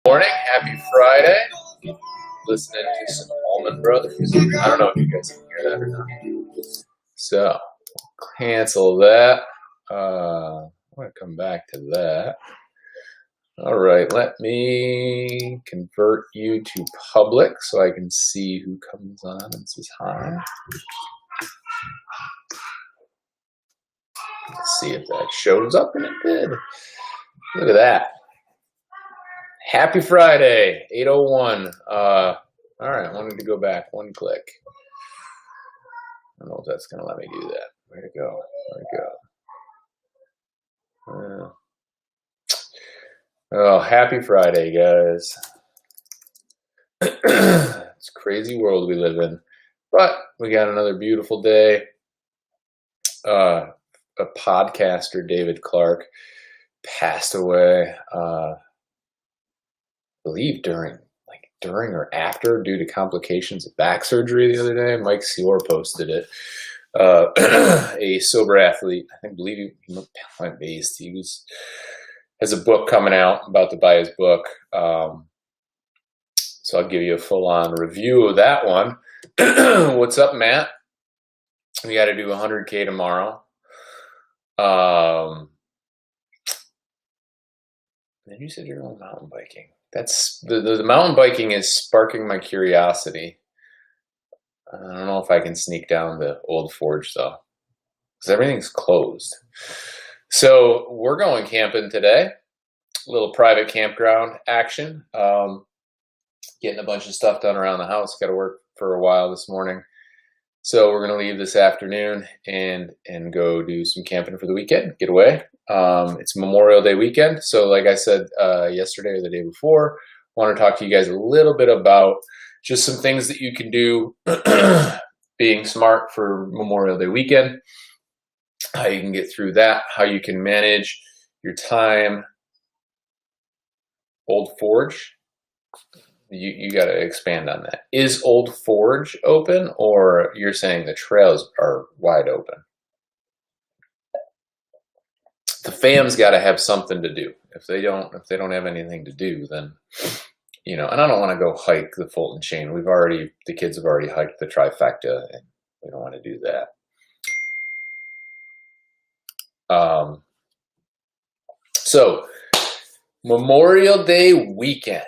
Morning, happy Friday. Listening to some Allman Brothers. I don't know if you guys can hear that or not. So, cancel that. I'm going to come back to that. All right, let me convert you to public so I can see who comes on and says hi. Let's see if that shows up, and it did. Look at that. Happy Friday, 8:01. All right, I wanted to go back one click. I don't know if that's going to let me do that. Where'd it go? Where'd it go? Oh, happy Friday, guys. It's a crazy world we live in. But we got another beautiful day. A podcaster, David Clark, passed away, I believe during or after, due to complications of back surgery the other day. Mike Seor posted it. A sober athlete, I believe he plant-based. He has a book coming out, about to buy his book. So I'll give you a full-on review of that one. What's up, Matt? We got to do 100K tomorrow. Then you said you're going mountain biking. That's the mountain biking is sparking my curiosity. I don't know if I can sneak down to Old Forge though, because everything's closed. So we're going camping today. A little private campground action. Getting a bunch of stuff done around the house. Got to work for a while this morning. So we're going to leave this afternoon and go do some camping for the weekend, get away. It's Memorial Day weekend. So like I said yesterday or the day before, I want to talk to you guys a little bit about just some things that you can do being smart for Memorial Day weekend, how you can get through that, how you can manage your time. Old Forge. You got to expand on that. Is Old Forge open, or you're saying the trails are wide open? The fam's got to have something to do. If they don't have anything to do, then and I don't want to go hike the Fulton Chain. The kids have already hiked the trifecta, and we don't want to do that. So Memorial Day weekend,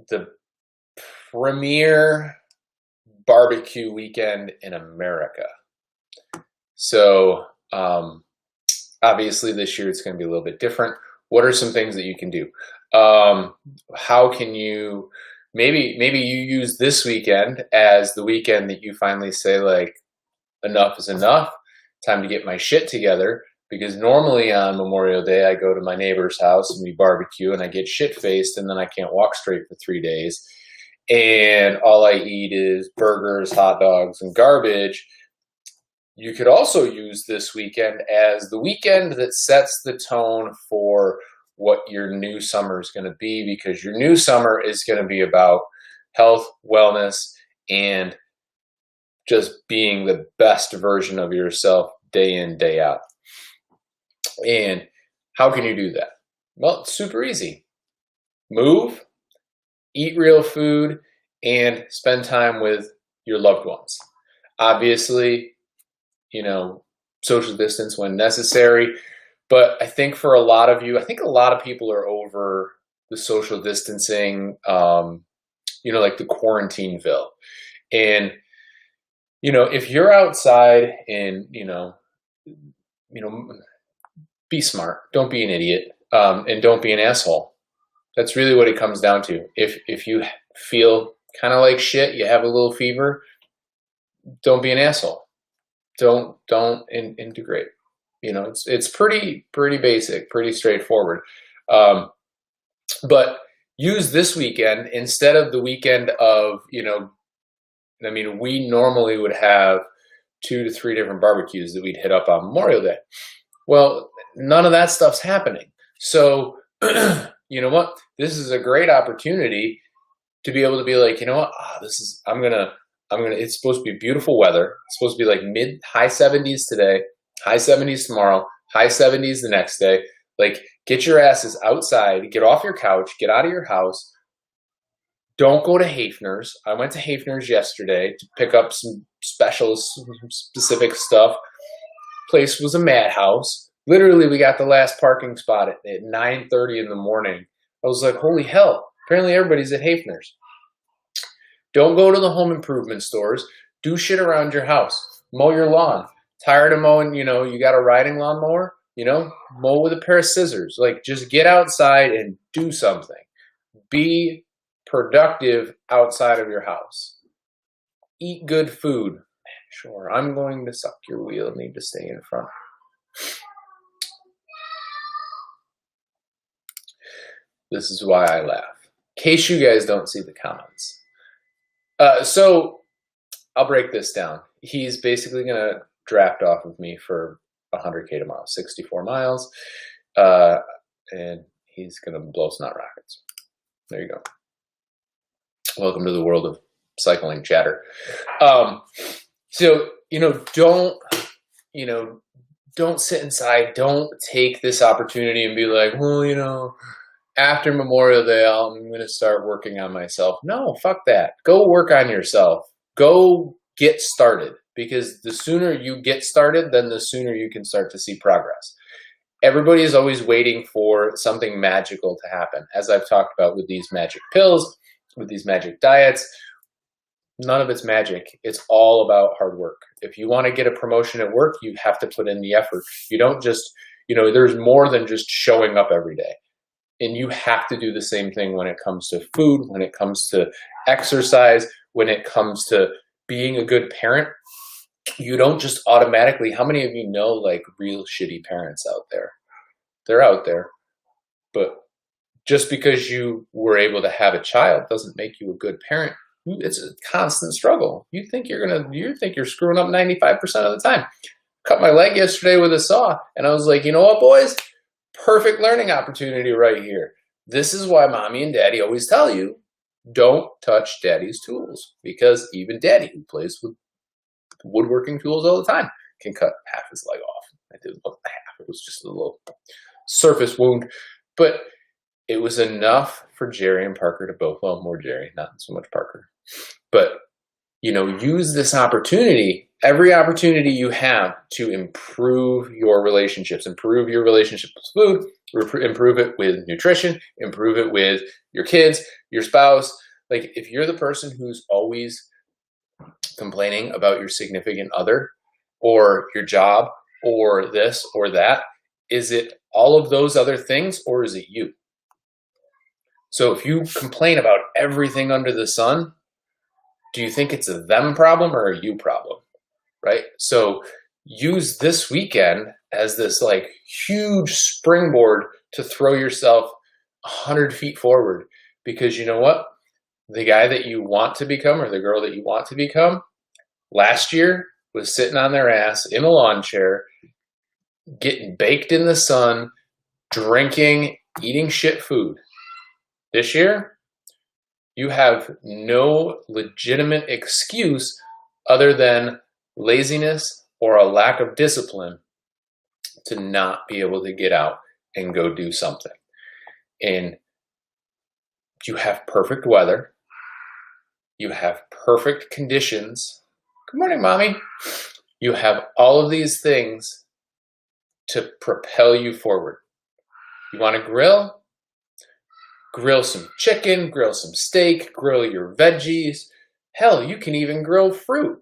the premier barbecue weekend in America. So obviously this year it's going to be a little bit different. What are some things that you can do? How can you maybe you use this weekend as the weekend that you finally say, like, enough is enough, time to get my shit together. Because normally on Memorial Day, I go to my neighbor's house and we barbecue and I get shit-faced and then I can't walk straight for 3 days. And all I eat is burgers, hot dogs, and garbage. You could also use this weekend as the weekend that sets the tone for what your new summer is going to be, because your new summer is going to be about health, wellness, and just being the best version of yourself day in, day out. And how can you do that? Well, it's super easy. Move, eat real food, and spend time with your loved ones. Obviously, social distance when necessary. But I think for a lot of you, I think a lot of people are over the social distancing, like the Quarantineville. And, if you're outside and, be smart. Don't be an idiot, and don't be an asshole. That's really what it comes down to. If you feel kind of like shit, you have a little fever, don't be an asshole. Don't integrate. It's pretty basic, pretty straightforward. But use this weekend instead of the weekend of, we normally would have 2 to 3 different barbecues that we'd hit up on Memorial Day. Well, none of that stuff's happening. So, you know what? This is a great opportunity to be able to be like, it's supposed to be beautiful weather. It's supposed to be like high 70s today, high 70s tomorrow, high 70s the next day. Like, get your asses outside, get off your couch, get out of your house. Don't go to Hafner's. I went to Hafner's yesterday to pick up some specific stuff. Place was a madhouse. Literally, we got the last parking spot at 9:30 in the morning. I was like, holy hell, apparently everybody's at Hafner's. Don't go to the home improvement stores. Do shit around your house. Mow your lawn. Tired of mowing, you got a riding lawnmower? Mow with a pair of scissors. Like, just get outside and do something. Be productive outside of your house. Eat good food. Sure, I'm going to suck your wheel. Need to stay in front. This is why I laugh. In case you guys don't see the comments. So I'll break this down. He's basically going to draft off of me for 100K tomorrow, 64 miles. And he's going to blow snot rockets. There you go. Welcome to the world of cycling chatter. So, don't sit inside. Don't take this opportunity and be like, well, after Memorial Day, I'm going to start working on myself. No, fuck that. Go work on yourself. Go get started, because the sooner you get started, then the sooner you can start to see progress. Everybody is always waiting for something magical to happen. As I've talked about with these magic pills, with these magic diets, none of it's magic. It's all about hard work. If you want to get a promotion at work, you have to put in the effort. You don't just, there's more than just showing up every day. And you have to do the same thing when it comes to food, when it comes to exercise, when it comes to being a good parent. You don't just automatically, how many of you know like real shitty parents out there? They're out there. But just because you were able to have a child doesn't make you a good parent. It's a constant struggle. You think you're screwing up 95% of the time. Cut my leg yesterday with a saw, and I was like, you know what, boys? Perfect learning opportunity right here. This is why mommy and daddy always tell you, don't touch daddy's tools, because even daddy, who plays with woodworking tools all the time, can cut half his leg off. I did half. It was just a little surface wound, but it was enough for Jerry and Parker to both, well, more Jerry, not so much Parker. But, use this opportunity, every opportunity you have, to improve your relationships, improve your relationship with food, improve it with nutrition, improve it with your kids, your spouse. Like, if you're the person who's always complaining about your significant other or your job or this or that, is it all of those other things, or is it you? So if you complain about everything under the sun, do you think it's a them problem or a you problem, right? So use this weekend as this like huge springboard to throw yourself 100 feet forward, because you know what? The guy that you want to become, or the girl that you want to become, last year was sitting on their ass in a lawn chair, getting baked in the sun, drinking, eating shit food. This year, you have no legitimate excuse other than laziness or a lack of discipline to not be able to get out and go do something. And you have perfect weather. You have perfect conditions. Good morning, Mommy. You have all of these things to propel you forward. You want to grill? Grill some chicken, grill some steak, grill your veggies. Hell, you can even grill fruit.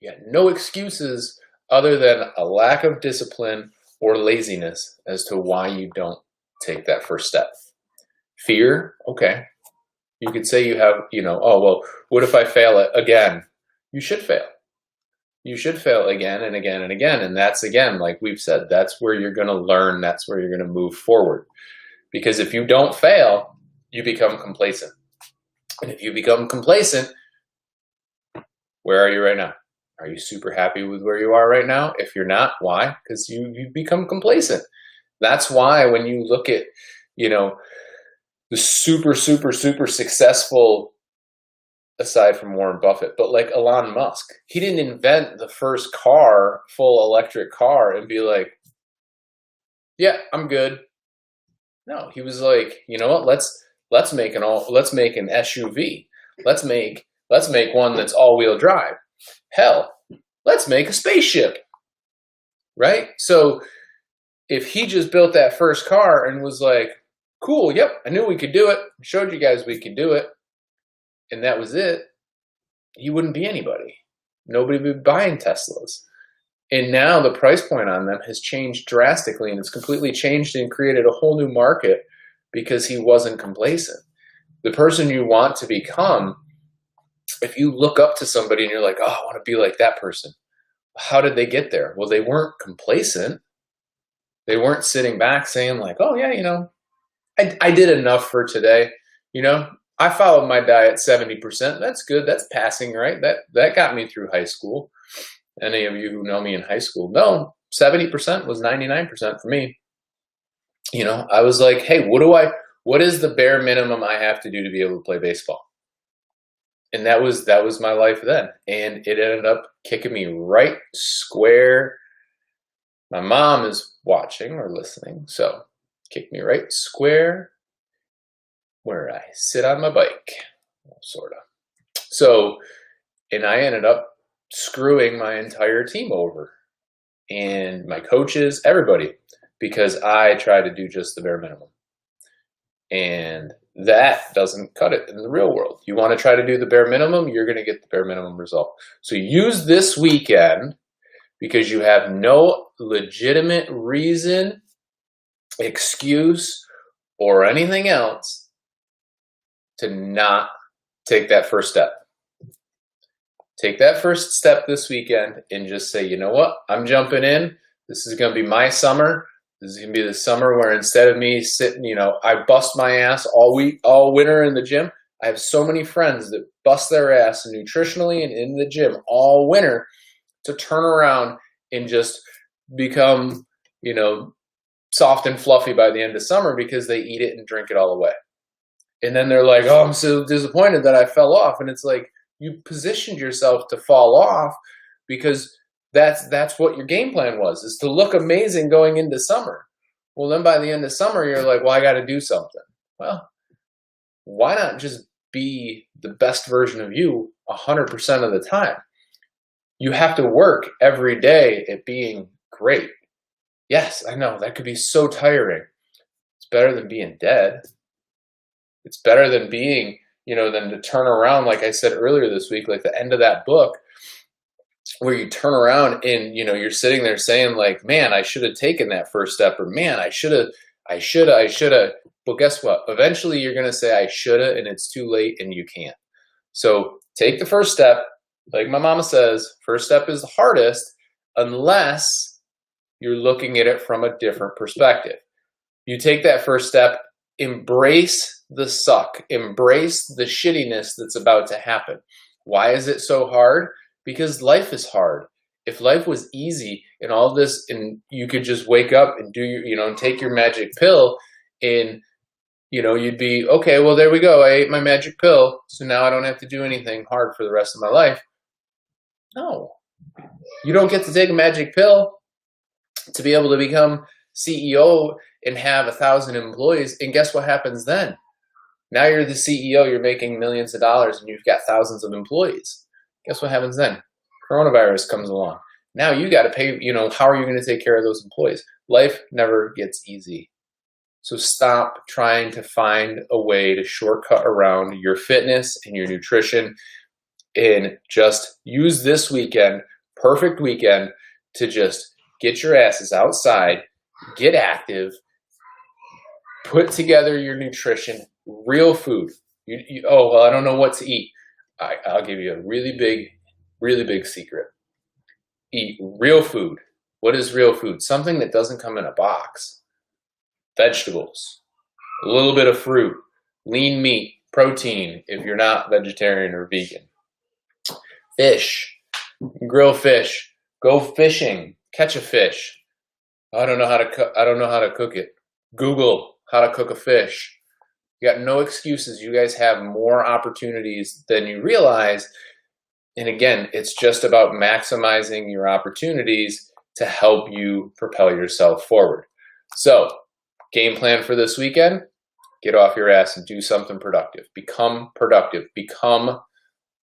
You got no excuses other than a lack of discipline or laziness as to why you don't take that first step. Fear, okay. You could say you have, oh, well, what if I fail it again? You should fail. You should fail again and again and again. And that's, again, like we've said, that's where you're going to learn. That's where you're going to move forward. Because if you don't fail, you become complacent. And if you become complacent, where are you right now? Are you super happy with where you are right now? If you're not, why? Because you've become complacent. That's why when you look at, the super, super, super successful, aside from Warren Buffett, but like Elon Musk, he didn't invent the first car, full electric car, and be like, Yeah, I'm good. No, he was like, you know what? Let's make an SUV. Let's make one that's all-wheel drive. Hell, let's make a spaceship, right? So if he just built that first car and was like, cool, yep, I knew we could do it, showed you guys we could do it, and that was it, he wouldn't be anybody. Nobody would be buying Teslas. And now the price point on them has changed drastically, and it's completely changed and created a whole new market because he wasn't complacent. The person you want to become, if you look up to somebody and you're like, oh, I want to be like that person, how did they get there? Well, they weren't complacent. They weren't sitting back saying like, oh yeah, I did enough for today. I followed my diet 70%. That's good. That's passing, right? That got me through high school. Any of you who know me in high school know 70% was 99% for me. I was like, hey, what is the bare minimum I have to do to be able to play baseball? And that was my life then. And it ended up kicking me right square. My mom is watching or listening, so kicked me right square where I sit on my bike, sort of. So, and I ended up screwing my entire team over and my coaches, everybody, because I tried to do just the bare minimum. And that doesn't cut it in the real world. You want to try to do the bare minimum, you're going to get the bare minimum result. So use this weekend, because you have no legitimate reason, excuse, or anything else to not take that first step. Take that first step this weekend and just say, you know what? I'm jumping in. This is going to be my summer. This is going to be the summer where instead of me sitting, I bust my ass all winter in the gym. I have so many friends that bust their ass nutritionally and in the gym all winter to turn around and just become, soft and fluffy by the end of summer because they eat it and drink it all away. And then they're like, oh, I'm so disappointed that I fell off. And it's like, you positioned yourself to fall off because that's what your game plan was, is to look amazing going into summer. Well, then by the end of summer, you're like, well, I got to do something. Well, why not just be the best version of you 100% of the time? You have to work every day at being great. Yes, I know, that could be so tiring. It's better than being dead. It's better than being, than to turn around, like I said earlier this week, like the end of that book, where you turn around and, you're sitting there saying like, man, I should have taken that first step, or man, I should have. Well, guess what? Eventually you're going to say I should have, and it's too late and you can't. So take the first step. Like my mama says, first step is the hardest unless you're looking at it from a different perspective. You take that first step, embrace the suck, embrace the shittiness that's about to happen. Why is it so hard? Because life is hard. If life was easy and all this, and you could just wake up and do your, and take your magic pill, and you'd be okay. Well, there we go. I ate my magic pill, so now I don't have to do anything hard for the rest of my life. No, you don't get to take a magic pill to be able to become CEO and have 1,000 employees. And guess what happens then? Now you're the CEO, you're making millions of dollars, and you've got thousands of employees. Guess what happens then? Coronavirus comes along. Now you got to pay, how are you going to take care of those employees? Life never gets easy. So stop trying to find a way to shortcut around your fitness and your nutrition, and just use this weekend, perfect weekend, to just get your asses outside, get active, put together your nutrition, real food. Oh, well, I don't know what to eat. I'll give you a really big secret. Eat real food. What is real food? Something that doesn't come in a box. Vegetables, a little bit of fruit, lean meat, protein if you're not vegetarian or vegan. Fish, grill fish, go fishing, catch a fish. I don't know how to cook it. Google how to cook a fish. You got no excuses. You guys have more opportunities than you realize. And again, it's just about maximizing your opportunities to help you propel yourself forward. So, game plan for this weekend, get off your ass and do something productive. Become productive. Become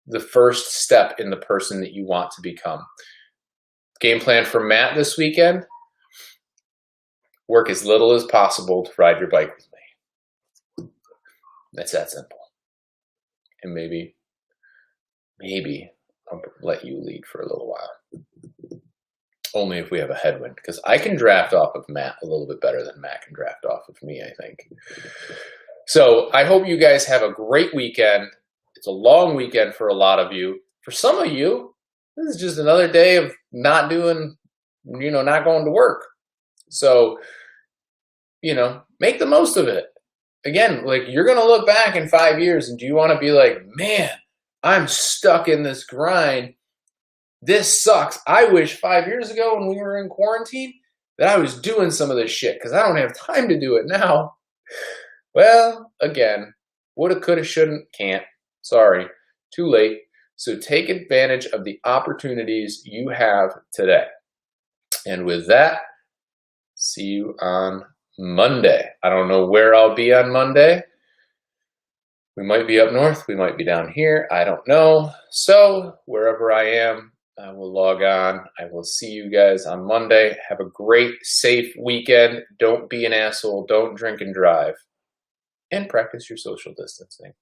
the first step in the person that you want to become. Game plan for Matt this weekend, work as little as possible to ride your bike with me. That's that simple. And maybe I'll let you lead for a little while. Only if we have a headwind, because I can draft off of Matt a little bit better than Matt can draft off of me, I think. So I hope you guys have a great weekend. It's a long weekend for a lot of you. For some of you, this is just another day of not doing, not going to work. So, make the most of it. Again, like, you're going to look back in 5 years and do you want to be like, man, I'm stuck in this grind. This sucks. I wish 5 years ago when we were in quarantine that I was doing some of this shit because I don't have time to do it now. Well, again, woulda, coulda, shouldn't, can't. Sorry, too late. So take advantage of the opportunities you have today. And with that, see you on Monday. I don't know where I'll be on Monday. We might be up north. We might be down here. I don't know. So wherever I am, I will log on. I will see you guys on Monday. Have a great, safe weekend. Don't be an asshole. Don't drink and drive. And practice your social distancing.